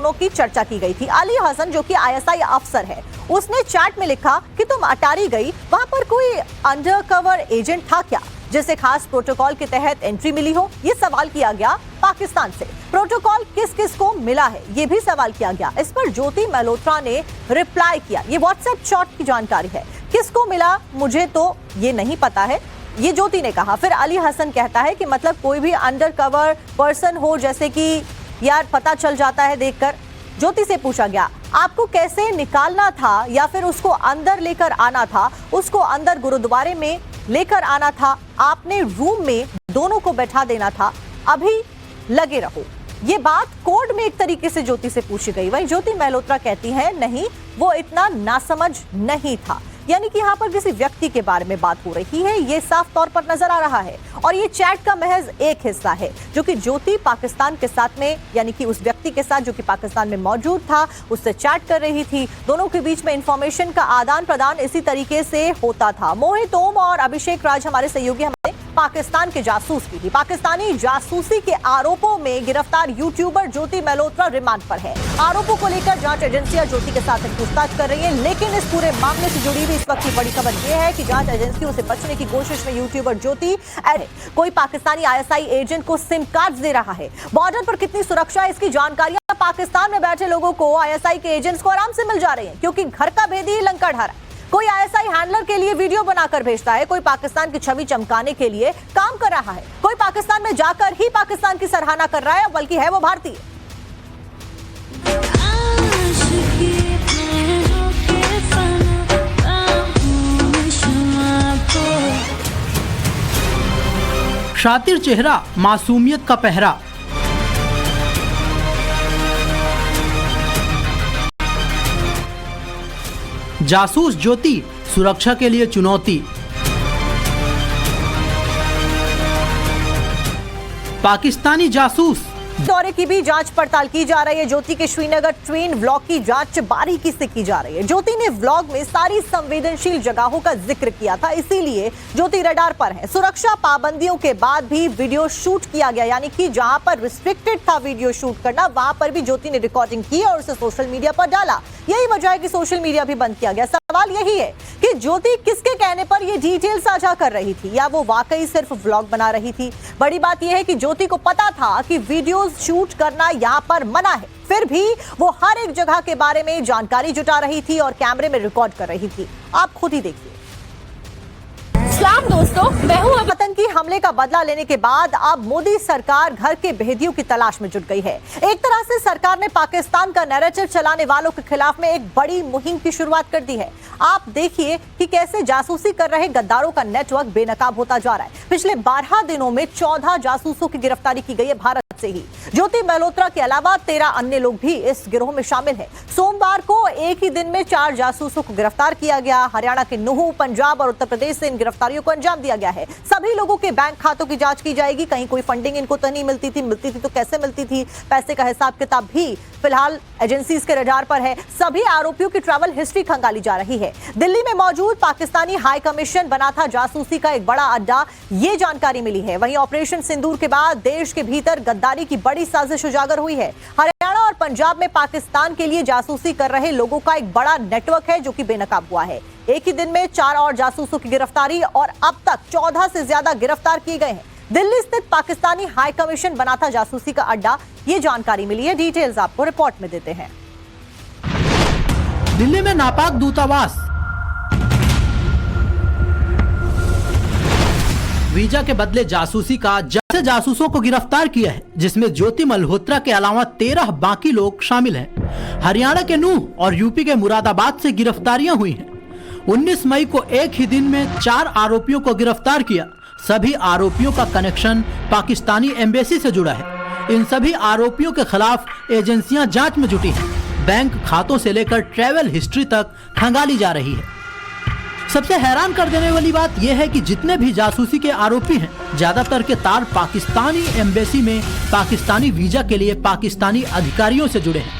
दोनों की चर्चा की गई थी। अली हसन जो कि आईएसआई अफसर है, उसने चैट में लिखा कि तुम अटारी गई, वहां पर कोई अंडरकवर एजेंट था क्या जिसे खास प्रोटोकॉल के तहत एंट्री मिली हो? ये सवाल किया गया पाकिस्तान से। प्रोटोकॉल किस किस को मिला है, ये भी सवाल किया गया। इस पर ज्योति मल्होत्रा ने रिप्लाई किया, ये व्हाट्सएप चैट की जानकारी है, किसको मिला मुझे तो ये नहीं पता है, ये ज्योति ने कहा। फिर अली हसन कहता है कि मतलब कोई भी अंडर कवर पर्सन हो, जैसे कि यार पता चल जाता है देखकर। ज्योति से पूछा गया आपको कैसे निकालना था या फिर उसको अंदर लेकर आना था? उसको अंदर गुरुद्वारे में लेकर आना था, आपने रूम में दोनों को बैठा देना था, अभी लगे रहो। ये बात कोर्ट में एक तरीके से ज्योति से पूछी गई। वहीं ज्योति मल्होत्रा कहती है नहीं, वो इतना नासमझ नहीं था, यानी कि यहाँ पर किसी व्यक्ति के बारे में बात हो रही है, ये साफ तौर पर नजर आ रहा है। और ये चैट का महज एक हिस्सा है जो कि ज्योति पाकिस्तान के साथ में, यानी कि उस व्यक्ति के साथ जो कि पाकिस्तान में मौजूद था, उससे चैट कर रही थी। दोनों के बीच में इंफॉर्मेशन का आदान प्रदान इसी तरीके से होता था। मोहित ओम और अभिषेक राज हमारे सहयोगी हमारे पाकिस्तान के जासूस भी थी। पाकिस्तानी जासूसी के आरोपों में गिरफ्तार यूट्यूबर ज्योति मल्होत्रा रिमांड पर है। आरोपों को लेकर जांच एजेंसियां ज्योति के साथ पूछताछ कर रही हैं, लेकिन इस पूरे मामले से जुड़ी हुई इस वक्त की बड़ी खबर यह है कि जांच एजेंसियों से बचने की कोशिश में यूट्यूबर ज्योति कोई पाकिस्तानी आईएसआई एजेंट को सिम कार्ड दे रहा है। बॉर्डर पर कितनी सुरक्षा है, इसकी जानकारियां पाकिस्तान में बैठे लोगों को, आईएसआई के एजेंट्स को आराम से मिल जा रही है, क्योंकि घर का भेदी ही लंका ढा रहा है। कोई आईएसआई हैंडलर के लिए वीडियो बनाकर भेजता है, कोई पाकिस्तान की छवि चमकाने के लिए काम कर रहा है, कोई पाकिस्तान में जाकर ही पाकिस्तान की सराहना कर रहा है, बल्कि है वो भारतीय। शातिर चेहरा, मासूमियत का पहरा। जासूस ज्योति, सुरक्षा के लिए चुनौती। पाकिस्तानी जासूस दौरे की भी जांच पड़ताल की जा रही है। ज्योति के श्रीनगर ट्रेन व्लॉग की जांच बारीकी से की जा रही है। ज्योति ने व्लॉग में सारी संवेदनशील जगहों का जिक्र किया था, इसीलिए ज्योति रडार पर है। सुरक्षा पाबंदियों के बाद भी वीडियो शूट किया गया, यानी कि जहां पर रिस्ट्रिक्टेड था वीडियो शूट करना, वहां पर भी ज्योति ने रिकॉर्डिंग की और उसे सोशल मीडिया पर डाला। यही वजह है कि सोशल मीडिया भी बंद किया गया। सवाल यही है कि ज्योति किसके कहने पर ये डिटेल साझा कर रही थी, या वो वाकई सिर्फ व्लॉग बना रही थी? बड़ी बात यह है कि ज्योति को पता था कि वीडियो शूट करना यहाँ पर मना है, फिर भी वो हर एक जगह के बारे में जानकारी जुटा रही थी और कैमरे में रिकॉर्ड कर रही थी। आप खुद ही देखिए। सलाम दोस्तों, मैं हूं। आतंकी हमले का बदला लेने के बाद अब मोदी सरकार घर के भेदियों की तलाश में जुट गई है। एक तरह से सरकार ने पाकिस्तान का नैरेटिव चलाने वालों के खिलाफ में एक बड़ी मुहिम की शुरुआत कर दी है। आप देखिए कि कैसे जासूसी कर रहे गद्दारों का नेटवर्क बेनकाब होता जा रहा है। पिछले 12 दिनों में 14 जासूसों की गिरफ्तारी की गई है भारत से ही। ज्योति मल्होत्रा के अलावा 13 अन्य लोग भी इस गिरोह में शामिल हैं। सोमवार को एक ही दिन में 4 जासूसों को गिरफ्तार किया गया। हरियाणा के नूह, पंजाब और उत्तर प्रदेश से इन गिरफ्तारियों को अंजाम दिया गया है। सभी लोगों के बैंक खातों की जांच की जाएगी। कहीं कोई फंडिंग इनको तो नहीं मिलती थी तो कैसे मिलती थी? पैसे का हिसाब किताब भी फिलहाल एजेंसीज के रडार पर है। सभी आरोपियों की ट्रैवल हिस्ट्री खंगाली जा रही है। दिल्ली में मौजूद पाकिस्तानी हाई कमीशन बना था जासूसी का एक बड़ा अड्डा, ये जानकारी मिली है। वहीं ऑपरेशन सिंदूर के बाद देश के भीतर गद्दारी की बड़ी साजिश उजागर हुई है। हरियाणा और पंजाब में पाकिस्तान के लिए जासूसी कर रहे लोगों का एक बड़ा नेटवर्क है जो कि बेनकाब हुआ है। एक ही दिन में 4 और जासूसों की गिरफ्तारी और अब तक 14 से ज्यादा गिरफ्तार किए गए हैं। दिल्ली स्थित पाकिस्तानी हाई कमीशन बना था जासूसी का अड्डा, ये जानकारी मिली है। डिटेल्स आपको रिपोर्ट में देते हैं। दिल्ली में नापाक दूतावास, वीजा के बदले जासूसी का जैसे जासूसों को गिरफ्तार किया है, जिसमें ज्योति मल्होत्रा के अलावा 13 बाकी लोग शामिल हैं। हरियाणा के नूह और यूपी के मुरादाबाद से गिरफ्तारियां हुई हैं। 19 मई को एक ही दिन में 4 आरोपियों को गिरफ्तार किया। सभी आरोपियों का कनेक्शन पाकिस्तानी एम्बेसी से जुड़ा है। इन सभी आरोपियों के खिलाफ एजेंसियां जांच में जुटी हैं। बैंक खातों से लेकर ट्रैवल हिस्ट्री तक खंगाली जा रही है। सबसे हैरान कर देने वाली बात यह है कि जितने भी जासूसी के आरोपी हैं, ज्यादातर के तार पाकिस्तानी एम्बेसी में पाकिस्तानी वीजा के लिए पाकिस्तानी अधिकारियों से जुड़े हैं।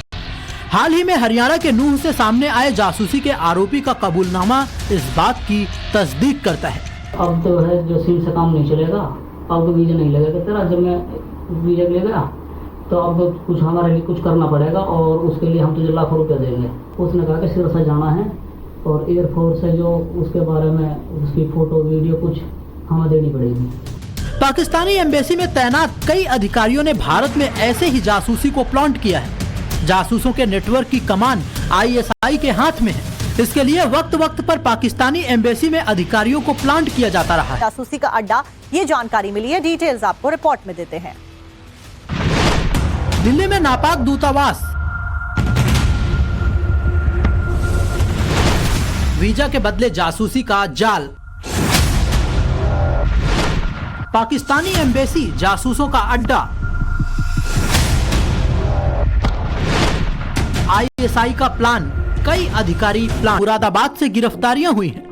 हाल ही में हरियाणा के नूह से सामने आए जासूसी के आरोपी का कबूलनामा इस बात की तस्दीक करता है। अब तो है जो सिम से काम नहीं चलेगा, अब तो वीजा नहीं लगेगा तेरा। जब मैं वीजा ले गया तो अब कुछ हमारे लिए कुछ करना पड़ेगा और उसके लिए हम तुझे लाखों रुपए देंगे। उसने कहा कि सिरसा जाना है और एयरफोर्स है जो उसके बारे में उसकी फोटो वीडियो कुछ हमें देनी पड़ेगी। पाकिस्तानी एम्बेसी में तैनात कई अधिकारियों ने भारत में ऐसे ही जासूसी को प्लांट किया है। जासूसों के नेटवर्क की कमान ISI के हाथ में है। इसके लिए वक्त वक्त पर पाकिस्तानी एम्बेसी में अधिकारियों को प्लांट किया जाता रहा है। जासूसी का अड्डा, ये जानकारी मिली है। डिटेल्स आपको रिपोर्ट में देते हैं। दिल्ली में नापाक दूतावास, वीजा के बदले जासूसी का जाल। पाकिस्तानी एम्बेसी जासूसों का अड्डा। ISI का प्लान, कई अधिकारी प्लान। मुरादाबाद से गिरफ्तारियां हुई हैं।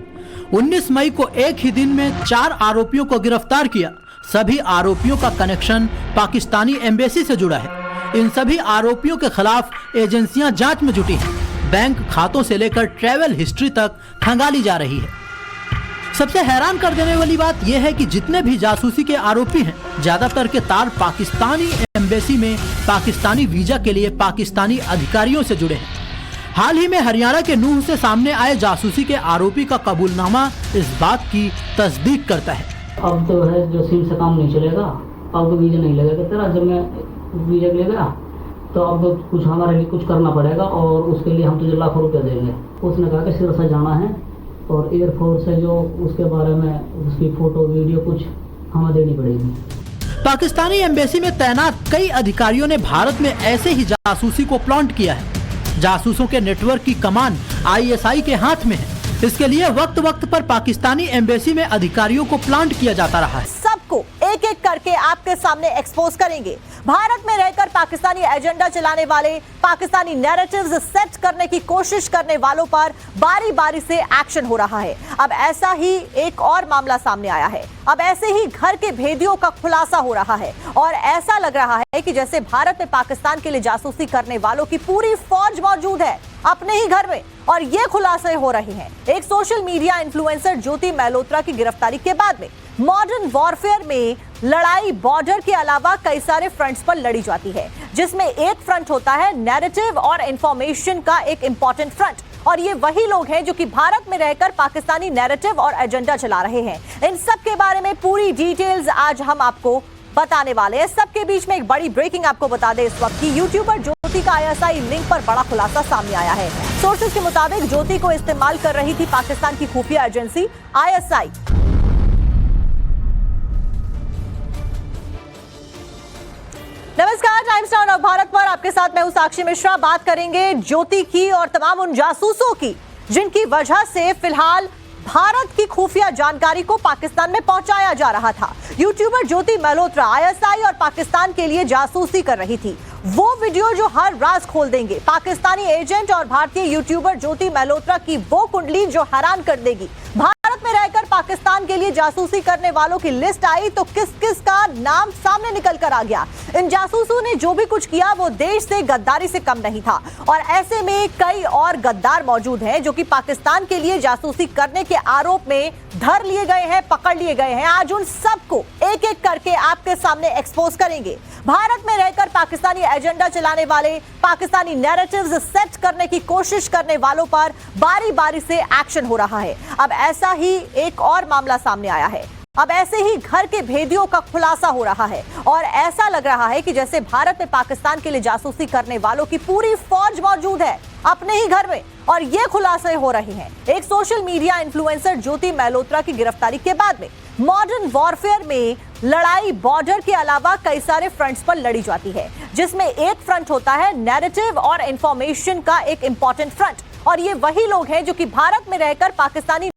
19 मई को एक ही दिन में 4 आरोपियों को गिरफ्तार किया। सभी आरोपियों का कनेक्शन पाकिस्तानी एम्बेसी से जुड़ा है। इन सभी आरोपियों के खिलाफ एजेंसियां जांच में जुटी हैं। बैंक खातों से लेकर ट्रैवल हिस्ट्री तक खंगाली जा रही है। सबसे हैरान कर देने वाली बात यह है कि जितने भी जासूसी के आरोपी हैं, ज्यादातर के तार पाकिस्तानी एम्बेसी में पाकिस्तानी वीजा के लिए पाकिस्तानी अधिकारियों से जुड़े हैं। हाल ही में हरियाणा के नूह से सामने आए जासूसी के आरोपी का कबूलनामा इस बात की तस्दीक करता है। अब तो है जो सिम से काम नहीं चलेगा, अब तो वीजा नहीं लगेगा तेरा। जब मैं वीजा ले गया तो अब तो कुछ हमारे लिए कुछ करना पड़ेगा और उसके लिए हम तुझे लाखों रुपए देंगे। उसने कहा कि सिरसा जाना है और एयरफोर्स है जो उसके बारे में उसकी फोटो वीडियो कुछ हमें देनी पड़ेगी। पाकिस्तानी एम्बेसी में तैनात कई अधिकारियों ने भारत में ऐसे ही जासूसी को प्लांट किया है। जासूसों के नेटवर्क की कमान ISI के हाथ में है। इसके लिए वक्त वक्त पर पाकिस्तानी एम्बेसी में अधिकारियों को प्लांट किया जाता रहा है। सबको एक एक करके आपके सामने एक्सपोज करेंगे। भारत में रहकर पाकिस्तानी एजेंडा चलाने वाले, पाकिस्तानी नैरेटिव्स सेट करने की कोशिश करने वालों पर बारी बारी से एक्शन हो रहा है। अब ऐसा ही एक और मामला सामने आया है। अब ऐसे ही घर के भेदियों का खुलासा हो रहा है और ऐसा लग रहा है कि जैसे भारत में पाकिस्तान के लिए जासूसी करने वालों की पूरी फौज मौजूद है अपने ही घर में। और ये खुलासे हो रहे हैं एक सोशल मीडिया इन्फ्लुएंसर ज्योति मल्होत्रा की गिरफ्तारी के बाद में। मॉडर्न वॉरफेयर में लड़ाई बॉर्डर के अलावा कई सारे फ्रंट्स पर लड़ी जाती है, जिसमें एक फ्रंट होता है नैरेटिव और इंफॉर्मेशन का एक इंपॉर्टेंट फ्रंट। और ये वही लोग हैं जो कि भारत में रहकर पाकिस्तानी नैरेटिव और एजेंडा चला रहे हैं। इन सब के बारे में पूरी डिटेल्स आज हम आपको बताने वाले हैं। सबके बीच में एक बड़ी ब्रेकिंग आपको बता दें इस वक्त की यूट्यूबर ज्योति का ISI लिंक पर बड़ा खुलासा सामने आया है। सोर्सेज के मुताबिक ज्योति को इस्तेमाल कर रही थी पाकिस्तान की खुफिया एजेंसी ISI। नमस्कार, टाइम्स नाउ ऑफ भारत पर आपके साथ मैं हूं साक्षी मिश्रा। बात करेंगे ज्योति की और तमाम उन जासूसों की जिनकी वजह से फिलहाल भारत की खुफिया जानकारी को पाकिस्तान में पहुंचाया जा रहा था। यूट्यूबर ज्योति मल्होत्रा ISI और पाकिस्तान के लिए जासूसी कर रही थी। वो वीडियो जो हर राज खोल देंगे। पाकिस्तानी एजेंट और भारतीय यूट्यूबर ज्योति मल्होत्रा की वो कुंडली जो हैरान कर देगी। भारत में रहकर पाकिस्तान के लिए जासूसी करने वालों की लिस्ट आई तो किस किस का नाम सामने निकल कर आ गया। इन जासूसों ने जो भी कुछ किया वो देश से गद्दारी से कम नहीं था। और ऐसे में कई और गद्दार मौजूद हैं जो कि पाकिस्तान के लिए जासूसी करने के आरोप में धर लिए गए हैं, पकड़ लिए गए हैं। आज उन सबको एक एक करके आपके सामने एक्सपोज करेंगे। भारत में रहकर पाकिस्तानी एजेंडा चलाने वाले, पाकिस्तानी नैरेटिव्स सेट करने की कोशिश करने वालों पर बारी बारी से एक्शन हो रहा है। अब ऐसा ही एक और मामला सामने आया है। अब ऐसे ही घर के भेदियों का खुलासा हो रहा है और ऐसा लग रहा है कि जैसे भारत में पाकिस्तान के लिए जासूसी करने वालों की पूरी फौज मौजूद है अपने ही घर में। और ये खुलासे हो रहे हैं एक सोशल मीडिया इन्फ्लुएंसर ज्योति मल्होत्रा की गिरफ्तारी के बाद में। मॉडर्न वॉरफेयर में लड़ाई बॉर्डर के अलावा कई सारे फ्रंट्स पर लड़ी जाती है, जिसमें एक फ्रंट होता है नैरेटिव और इंफॉर्मेशन का एक इंपॉर्टेंट फ्रंट। और ये वही लोग हैं जो कि भारत में रहकर पाकिस्तानी